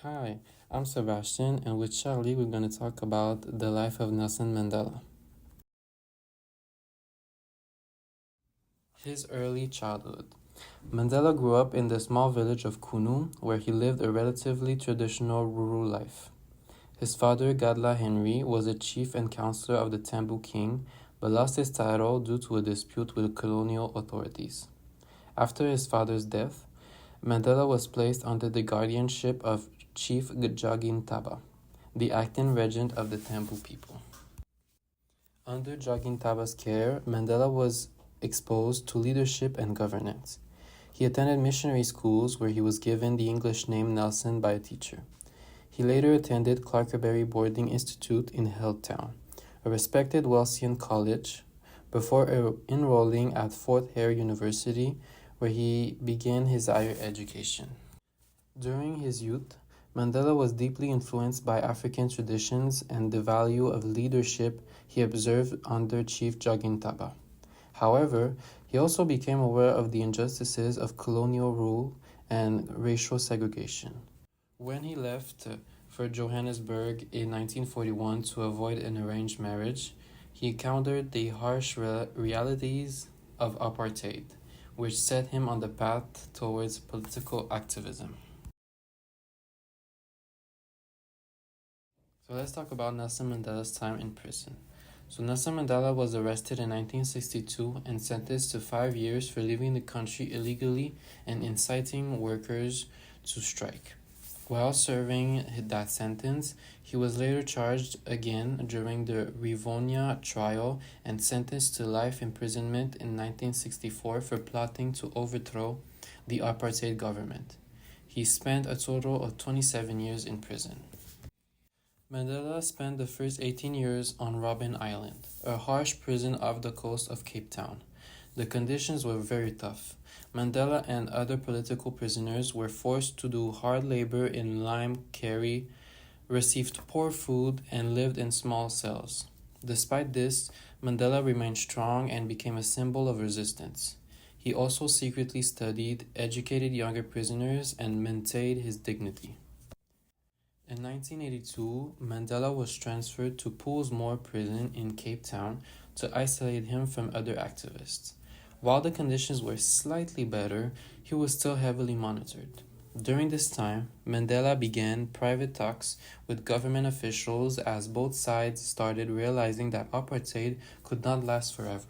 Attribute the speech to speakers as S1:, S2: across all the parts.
S1: Hi, I'm Sebastian, and with Charlie, we're going to talk about the life of Nelson Mandela. His early childhood. Mandela grew up in the small village of Kunu, where he lived a relatively traditional rural life. His father, Gadla Henry, was a chief and counselor of the Tambu king, but lost his title due to a dispute with colonial authorities. After his father's death, Mandela was placed under the guardianship of Chief Jagin Taba, the acting regent of the Tambu people. Under Jagin Taba's care, Mandela was exposed to leadership and governance. He attended missionary schools where he was given the English name Nelson by a teacher. He later attended Clarkeberry Boarding Institute in Hilltown, a respected Wesleyan college, before enrolling at Fort Hare University, where he began his higher education. During his youth, Mandela was deeply influenced by African traditions and the value of leadership he observed under Chief Jagin Taba. However, he also became aware of the injustices of colonial rule and racial segregation. When he left for Johannesburg in 1941 to avoid an arranged marriage, he encountered the harsh realities of apartheid, which set him on the path towards political activism. So let's talk about Nelson Mandela's time in prison. So Nelson Mandela was arrested in 1962 and sentenced to 5 years for leaving the country illegally and inciting workers to strike. While serving that sentence, he was later charged again during the Rivonia trial and sentenced to life imprisonment in 1964 for plotting to overthrow the apartheid government. He spent a total of 27 years in prison. Mandela spent the first 18 years on Robben Island, a harsh prison off the coast of Cape Town. The conditions were very tough. Mandela and other political prisoners were forced to do hard labor in lime quarry, received poor food, and lived in small cells. Despite this, Mandela remained strong and became a symbol of resistance. He also secretly studied, educated younger prisoners, and maintained his dignity. In 1982, Mandela was transferred to Poolsmoor Prison in Cape Town to isolate him from other activists. While the conditions were slightly better, he was still heavily monitored. During this time, Mandela began private talks with government officials as both sides started realizing that apartheid could not last forever.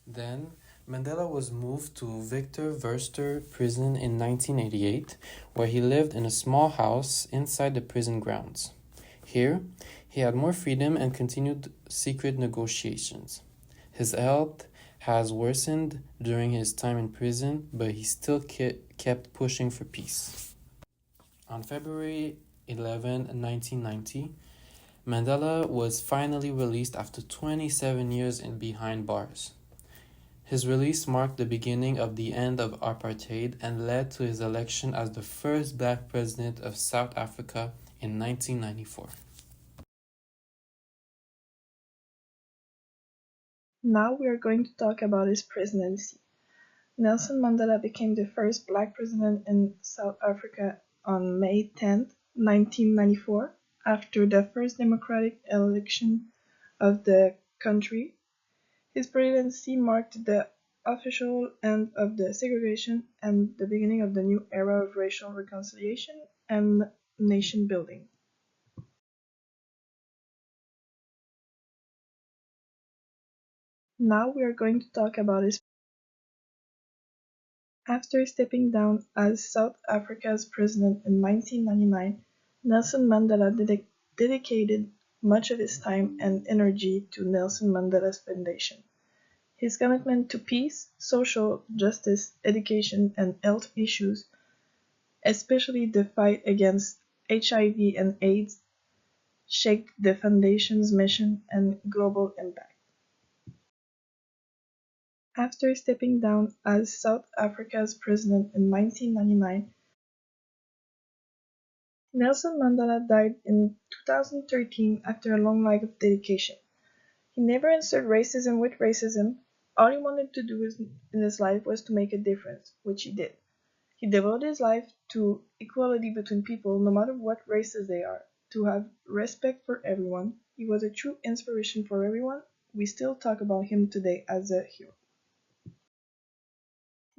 S1: Then, Mandela was moved to Victor Verster Prison in 1988, where he lived in a small house inside the prison grounds. Here, he had more freedom and continued secret negotiations. His health has worsened during his time in prison, but he still kept pushing for peace. On February 11, 1990, Mandela was finally released after 27 years behind bars. His release marked the beginning of the end of apartheid and led to his election as the first black president of South Africa in 1994.
S2: Now we are going to talk about his presidency. Nelson Mandela became the first black president in South Africa on May 10, 1994, after the first democratic election of the country. His presidency marked the official end of the segregation and the beginning of the new era of racial reconciliation and nation building. Now we are going to talk about his. After stepping down as South Africa's president in 1999, Nelson Mandela dedicated much of his time and energy to Nelson Mandela's Foundation. His commitment to peace, social justice, education, and health issues, especially the fight against HIV and AIDS, shaped the Foundation's mission and global impact. After stepping down as South Africa's president in 1999, Nelson Mandela died in 2013 after a long life of dedication. He never answered racism with racism. All he wanted to do in his life was to make a difference, which he did. He devoted his life to equality between people, no matter what races they are, to have respect for everyone. He was a true inspiration for everyone. We still talk about him today as a hero.